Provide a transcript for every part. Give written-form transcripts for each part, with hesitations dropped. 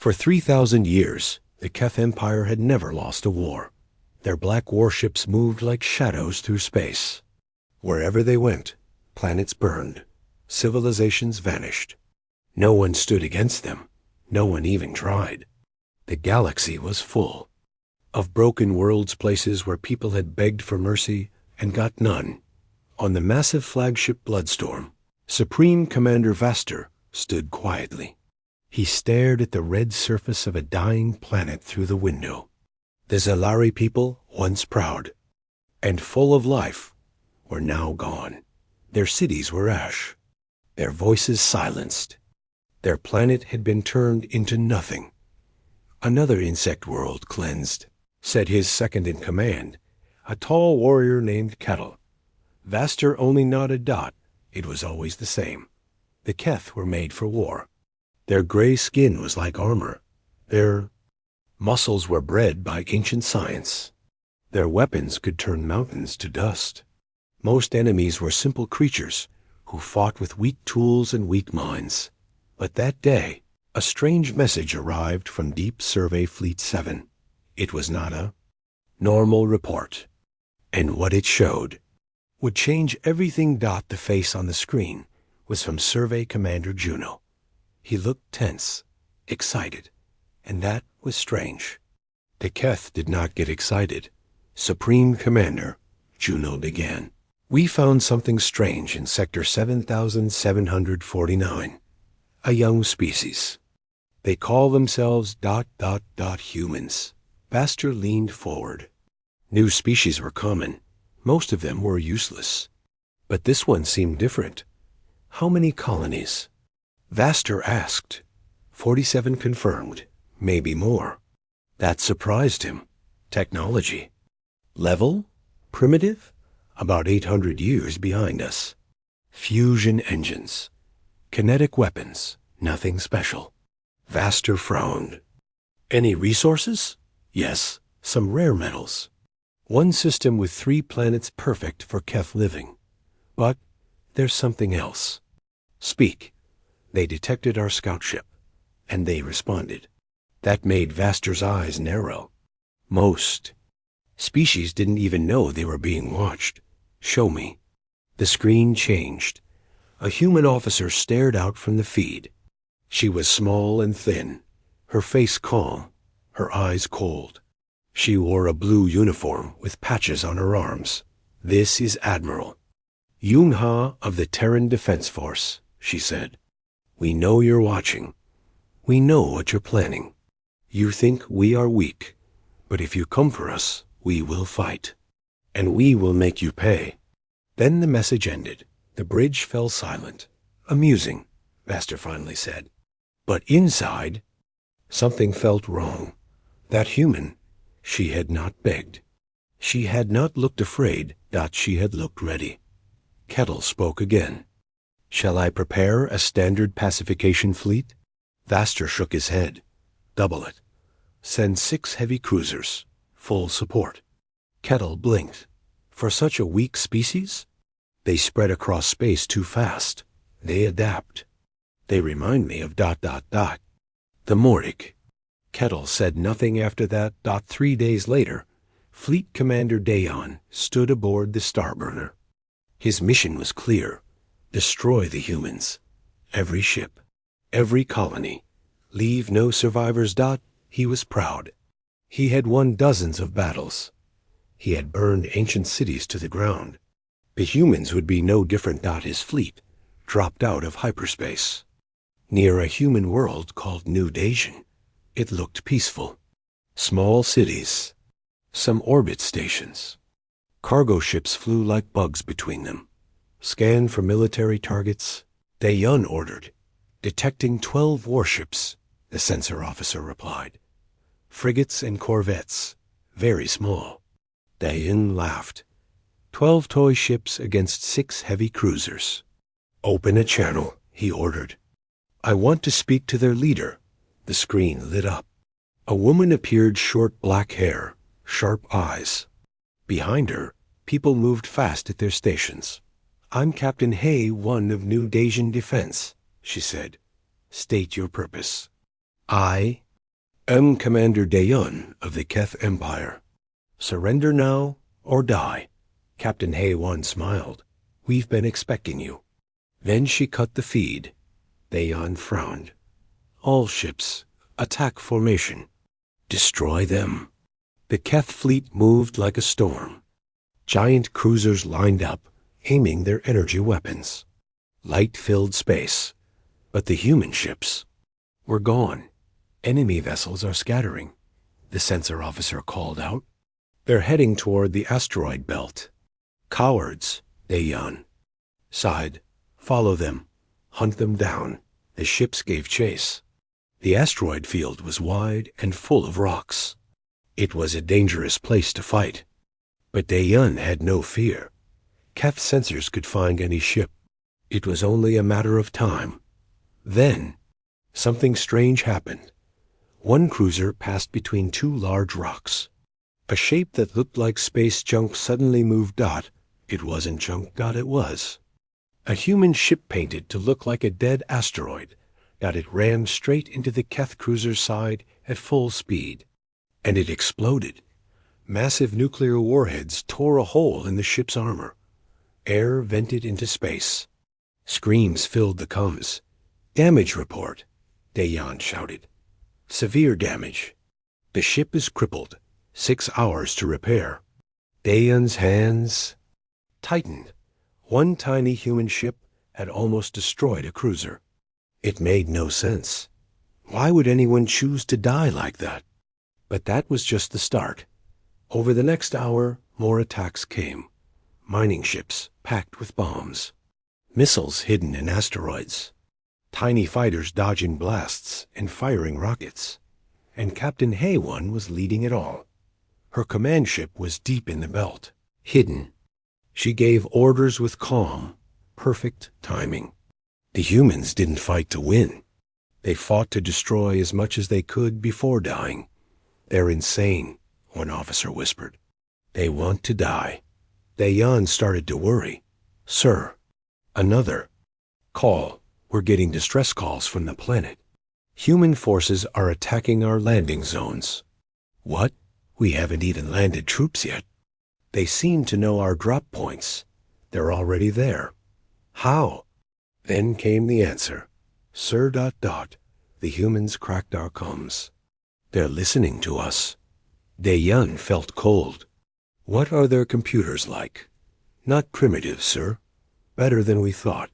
For 3,000 years, the Keth Empire had never lost a war. Their black warships moved like shadows through space. Wherever they went, planets burned, civilizations vanished. No one stood against them. No one even tried. The galaxy was full of broken worlds, places where people had begged for mercy and got none. On the massive flagship Bloodstorm, Supreme Commander Vaster stood quietly. He stared at the red surface of a dying planet through the window. The Zalari people, once proud and full of life, were now gone. Their cities were ash, their voices silenced. Their planet had been turned into nothing. Another insect world cleansed, said his second-in-command, a tall warrior named Kettle. Vaster only nodded. It was always the same. The Keth were made for war. Their gray skin was like armor. Their muscles were bred by ancient science. Their weapons could turn mountains to dust. Most enemies were simple creatures who fought with weak tools and weak minds. But that day, a strange message arrived from Deep Survey Fleet 7. It was not a normal report. And what it showed would change everything. The face on the screen was from Survey Commander Juno. He looked tense, excited, and that was strange. The Keth did not get excited. Supreme Commander, Juno began. We found something strange in Sector 7749. A young species. They call themselves ... humans. Vaster leaned forward. New species were common. Most of them were useless. But this one seemed different. How many colonies? Vaster asked. 47 confirmed. Maybe more. That surprised him. Technology. Level? Primitive? About 800 years behind us. Fusion engines. Kinetic weapons. Nothing special. Vaster frowned. Any resources? Yes, some rare metals. One system with 3 planets perfect for Keth living. But there's something else. Speak. They detected our scout ship, and they responded. That made Vaster's eyes narrow. Most species didn't even know they were being watched. Show me. The screen changed. A human officer stared out from the feed. She was small and thin, her face calm, her eyes cold. She wore a blue uniform with patches on her arms. This is Admiral Yoon-ha of the Terran Defense Force, she said. We know you're watching. We know what you're planning. You think we are weak, but if you come for us, we will fight. And we will make you pay. Then the message ended. The bridge fell silent. Amusing, Vaster finally said. But inside, something felt wrong. That human, she had not begged. She had not looked afraid. She had looked ready. Kettle spoke again. Shall I prepare a standard pacification fleet? Vaster shook his head. Double it. Send 6 heavy cruisers. Full support. Kettle blinked. For such a weak species? They spread across space too fast. They adapt. They remind me of ... The Mordig. Kettle said nothing after that. 3 days later, Fleet Commander Dayon stood aboard the Starburner. His mission was clear. Destroy the humans. Every ship. Every colony. Leave no survivors. He was proud. He had won dozens of battles. He had burned ancient cities to the ground. The humans would be no different. His fleet dropped out of hyperspace. Near a human world called New Dacian. It looked peaceful. Small cities. Some orbit stations. Cargo ships flew like bugs between them. Scan for military targets. Dayon ordered. Detecting 12 warships, the sensor officer replied. Frigates and corvettes. Very small. Dayon laughed. 12 toy ships against 6 heavy cruisers. Open a channel, he ordered. I want to speak to their leader. The screen lit up. A woman appeared, short black hair, sharp eyes. Behind her, people moved fast at their stations. I'm Captain Hay, 1 of New Dacian Defense, she said. State your purpose. I Commander Daeun of the Keth Empire. Surrender now or die. Captain Hay-1 smiled. We've been expecting you. Then she cut the feed. Daeun frowned. All ships, attack formation. Destroy them. The Keth fleet moved like a storm. Giant cruisers lined up, aiming their energy weapons. Light filled space. But the human ships were gone. Enemy vessels are scattering, the sensor officer called out. They're heading toward the asteroid belt. Cowards, Daeun sighed. Follow them. Hunt them down. The ships gave chase. The asteroid field was wide and full of rocks. It was a dangerous place to fight. But Daeun had no fear. Keth sensors could find any ship. It was only a matter of time. Then, something strange happened. One cruiser passed between two large rocks. A shape that looked like space junk suddenly moved. It wasn't junk. It was a human ship painted to look like a dead asteroid. It ran straight into the Keth cruiser's side at full speed. And it exploded. Massive nuclear warheads tore a hole in the ship's armor. Air vented into space. Screams filled the comms. Damage report, Daeun shouted. Severe damage. The ship is crippled. 6 hours to repair. Daeun's hands tightened. One tiny human ship had almost destroyed a cruiser. It made no sense. Why would anyone choose to die like that? But that was just the start. Over the next hour, more attacks came. Mining ships packed with bombs. Missiles hidden in asteroids. Tiny fighters dodging blasts and firing rockets. And Captain Hay-1 was leading it all. Her command ship was deep in the belt, hidden. She gave orders with calm, perfect timing. The humans didn't fight to win. They fought to destroy as much as they could before dying. They're insane, one officer whispered. They want to die. Daeun started to worry. Sir, another call. We're getting distress calls from the planet. Human forces are attacking our landing zones. What? We haven't even landed troops yet. They seem to know our drop points. They're already there. How? Then came the answer. Sir ... The humans cracked our comms. They're listening to us. Daeun felt cold. What are their computers like? Not primitive, sir. Better than we thought.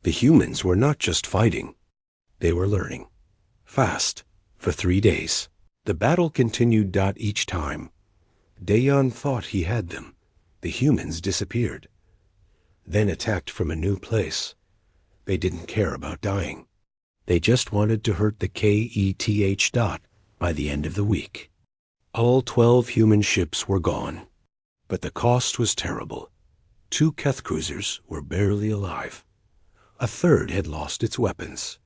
The humans were not just fighting. They were learning. Fast. For 3 days. The battle continued. Each time. Daeun thought he had them. The humans disappeared. Then attacked from a new place. They didn't care about dying. They just wanted to hurt the Keth. By the end of the week. All 12 human ships were gone. But the cost was terrible. 2 Keth cruisers were barely alive. A third had lost its weapons.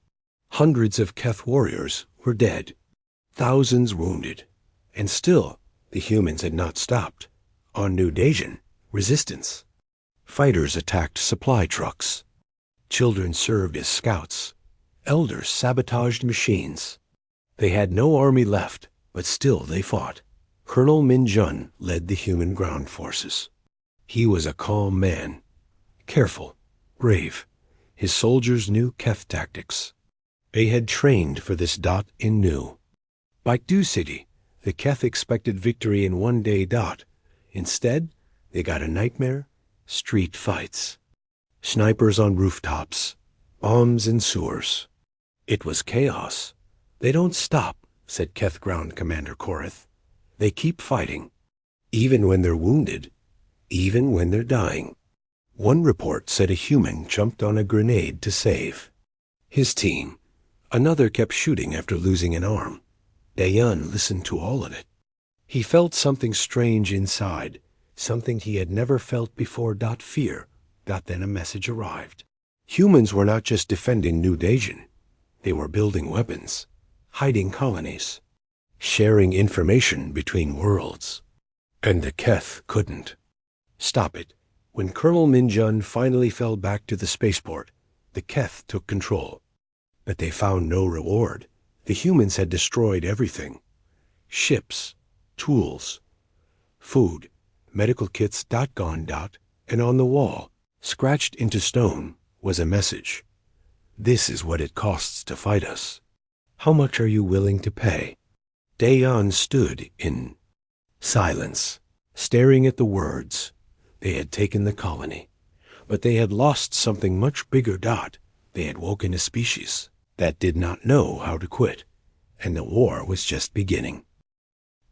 Hundreds of Keth warriors were dead. Thousands wounded. And still, the humans had not stopped. On New Dajan, resistance. Fighters attacked supply trucks. Children served as scouts. Elders sabotaged machines. They had no army left, but still they fought. Colonel Min-jun led the human ground forces. He was a calm man. Careful, brave. His soldiers knew Keth tactics. They had trained for this. In New Baekdu City, the Keth expected victory in 1 day. Instead, they got a nightmare: street fights. Snipers on rooftops, bombs in sewers. It was chaos. They don't stop, said Keth Ground Commander Koreth. They keep fighting, even when they're wounded, even when they're dying. One report said a human jumped on a grenade to save his team. Another kept shooting after losing an arm. Daeun listened to all of it. He felt something strange inside, something he had never felt before. Fear. Then a message arrived. Humans were not just defending New Dajan. They were building weapons, hiding colonies, sharing information between worlds. And the Keth couldn't stop it. When Colonel Min-jun finally fell back to the spaceport, the Keth took control. But they found no reward. The humans had destroyed everything: ships, tools, food, medical kits, gone. And on the wall, scratched into stone, was a message. This is what it costs to fight us. How much are you willing to pay? Dayan stood in silence, staring at the words. They had taken the colony, but they had lost something much bigger. They had woken a species that did not know how to quit, and the war was just beginning.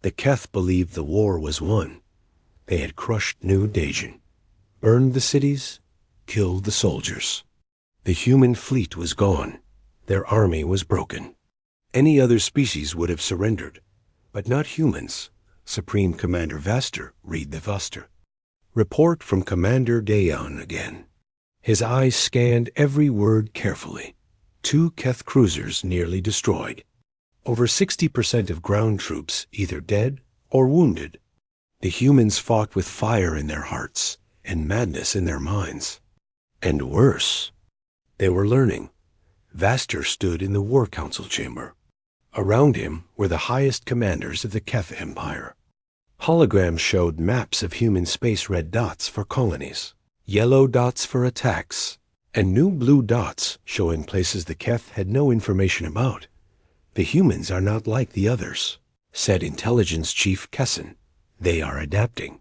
The Keth believed the war was won. They had crushed New Dajan, burned the cities, killed the soldiers. The human fleet was gone. Their army was broken. Any other species would have surrendered, but not humans. Supreme Commander Vaster, read the Vaster. Report from Commander Dayan again. His eyes scanned every word carefully. 2 Keth cruisers nearly destroyed. Over 60% of ground troops either dead or wounded. The humans fought with fire in their hearts and madness in their minds. And worse, they were learning. Vaster stood in the War Council chamber. Around him were the highest commanders of the Keth Empire. Holograms showed maps of human space: red dots for colonies, yellow dots for attacks, and new blue dots showing places the Keth had no information about. The humans are not like the others, said Intelligence Chief Kesson. They are adapting.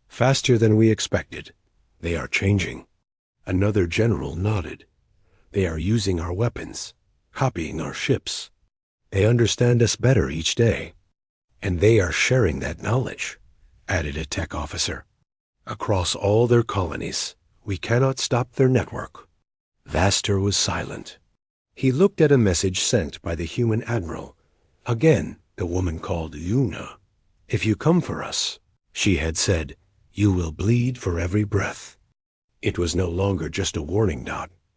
Faster than we expected. They are changing. Another general nodded. They are using our weapons, copying our ships. They understand us better each day. And they are sharing that knowledge, added a tech officer. Across all their colonies, we cannot stop their network. Vaster was silent. He looked at a message sent by the human admiral. Again, the woman called Yuna. If you come for us, she had said, you will bleed for every breath. It was no longer just a warning.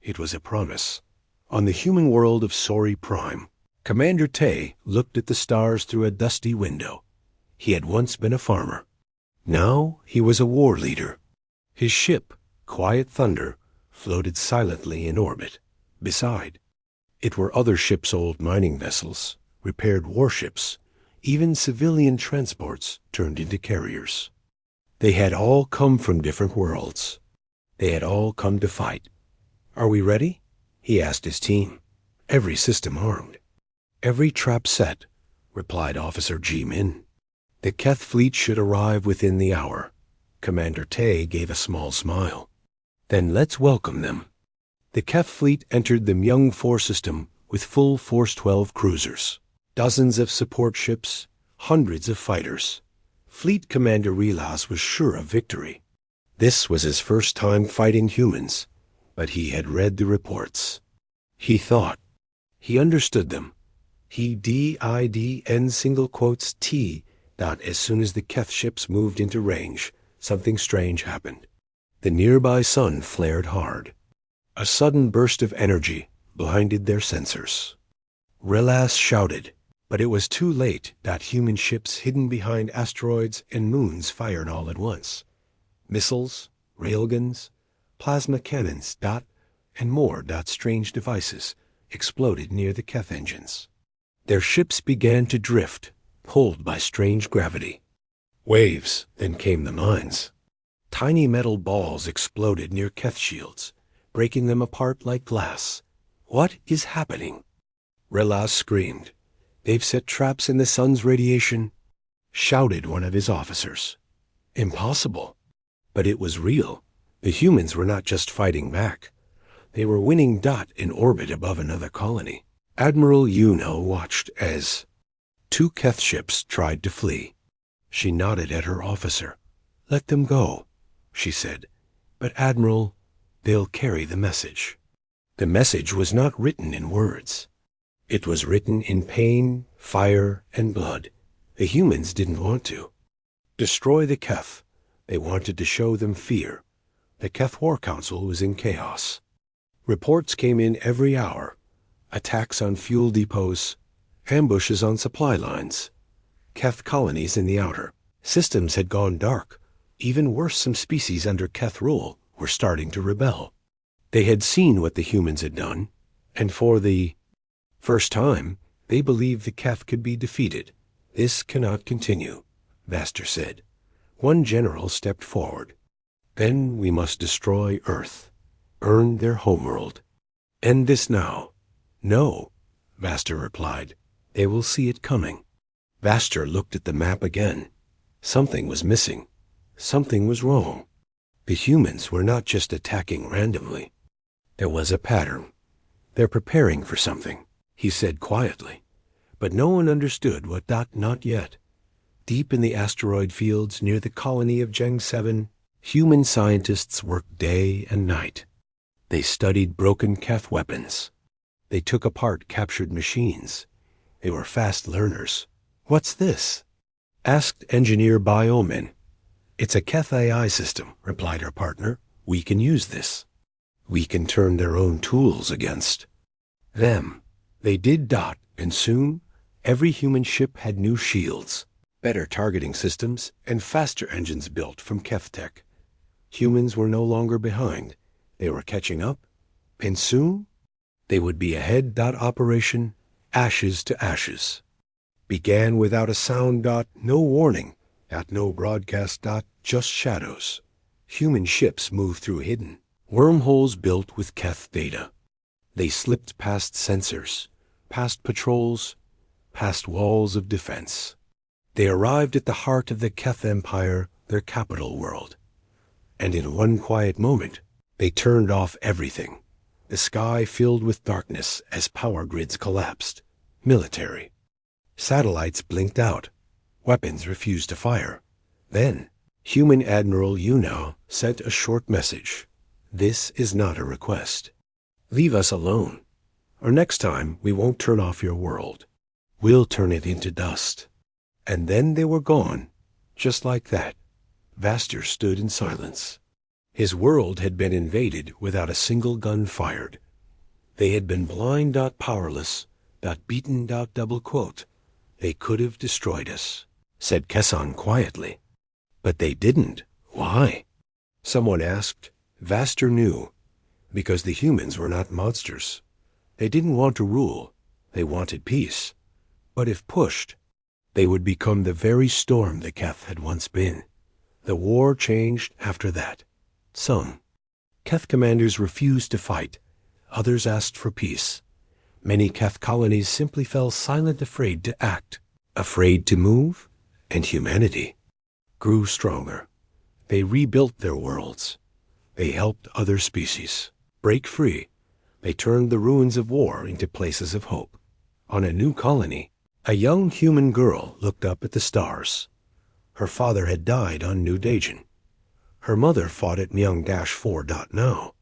It was a promise. On the human world of Sori Prime, Commander Tay looked at the stars through a dusty window. He had once been a farmer. Now he was a war leader. His ship, Quiet Thunder, floated silently in orbit. Beside it were other ships, old mining vessels, repaired warships, even civilian transports turned into carriers. They had all come from different worlds. They had all come to fight. Are we ready? He asked his team. Every system armed. Every trap set, replied Officer G-Min. The Keth fleet should arrive within the hour. Commander Tay gave a small smile. Then let's welcome them. The Keth fleet entered the Myung 4 system with full Force 12 cruisers, dozens of support ships, hundreds of fighters. Fleet Commander Relas was sure of victory. This was his first time fighting humans, but he had read the reports. He thought. He understood them. He DIDN single quotes T. As soon as the Keth ships moved into range, something strange happened. The nearby sun flared hard. A sudden burst of energy blinded their sensors. Relas shouted, but it was too late. Human ships hidden behind asteroids and moons fired all at once. Missiles, railguns, plasma cannons, and more. Strange devices exploded near the Keth engines. Their ships began to drift, pulled by strange gravity. Waves, then came the mines. Tiny metal balls exploded near Keth shields, breaking them apart like glass. What is happening? Relas screamed. They've set traps in the sun's radiation, shouted one of his officers. Impossible. But it was real. The humans were not just fighting back. They were winning. In orbit above another colony. Admiral Yuno watched as 2 Keth ships tried to flee. She nodded at her officer. Let them go, she said. But Admiral, they'll carry the message. The message was not written in words. It was written in pain, fire, and blood. The humans didn't want to destroy the Keth. They wanted to show them fear. The Keth War Council was in chaos. Reports came in every hour. Attacks on fuel depots, ambushes on supply lines. Keth colonies in the outer systems had gone dark. Even worse, some species under Keth rule were starting to rebel. They had seen what the humans had done, and for the first time, They believed the Keth could be defeated. This cannot continue, Vaster said. One general stepped forward. Then we must destroy Earth, earn their homeworld. End this now. No, Vaster replied. They will see it coming. Vaster looked at the map again. Something was missing. Something was wrong. The humans were not just attacking randomly. There was a pattern. They're preparing for something, he said quietly. But no one understood what. Not yet. Deep in the asteroid fields near the colony of Jeng 7, human scientists worked day and night. They studied broken Keth weapons. They took apart captured machines. They were fast learners. What's this? Asked engineer Biomin. It's a Keth AI system, replied her partner. We can use this. We can turn their own tools against them. They did. And soon, every human ship had new shields, better targeting systems, and faster engines built from Keth tech. Humans were no longer behind. They were catching up, and soon they would be ahead. Operation Ashes to Ashes began without a sound. No warning. No broadcast. Just shadows. Human ships moved through hidden wormholes built with Keth data. They slipped past sensors, past patrols, past walls of defense. They arrived at the heart of the Keth Empire, their capital world. And in one quiet moment, they turned off everything. The sky filled with darkness as power grids collapsed. Military. Satellites blinked out. Weapons refused to fire. Then, Human Admiral Yunao sent a short message. This is not a request. Leave us alone, or next time we won't turn off your world. We'll turn it into dust. And then they were gone, just like that. Vaster stood in silence. His world had been invaded without a single gun fired. They had been blind. Powerless. Beaten. Double quote. They could have destroyed us, said Kesson quietly. But they didn't. Why? Someone asked. Vaster knew. Because the humans were not monsters. They didn't want to rule. They wanted peace. But if pushed, they would become the very storm the Keth had once been. The war changed after that. Some Keth commanders refused to fight. Others asked for peace. Many Keth colonies simply fell silent, afraid to act, afraid to move, and humanity grew stronger. They rebuilt their worlds. They helped other species break free. They turned the ruins of war into places of hope. On a new colony, a young human girl looked up at the stars. Her father had died on New Dajan. Her mother fought at Myung-4. Now.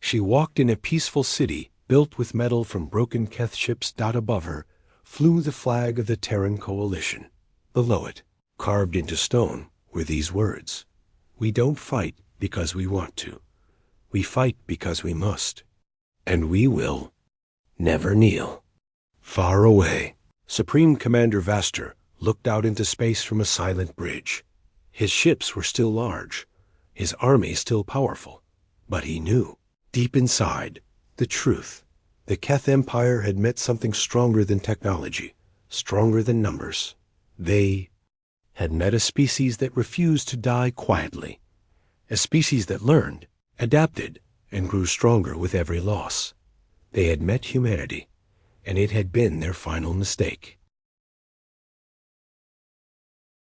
She walked in a peaceful city built with metal from broken Keth ships. Above her flew the flag of the Terran Coalition. Below it, carved into stone, were these words: We don't fight because we want to. We fight because we must. And we will never kneel. Far away, Supreme Commander Vaster looked out into space from a silent bridge. His ships were still large, his army still powerful, but he knew, deep inside, the truth. The Keth Empire had met something stronger than technology, stronger than numbers. They had met a species that refused to die quietly, a species that learned, adapted, and grew stronger with every loss. They had met humanity, and it had been their final mistake.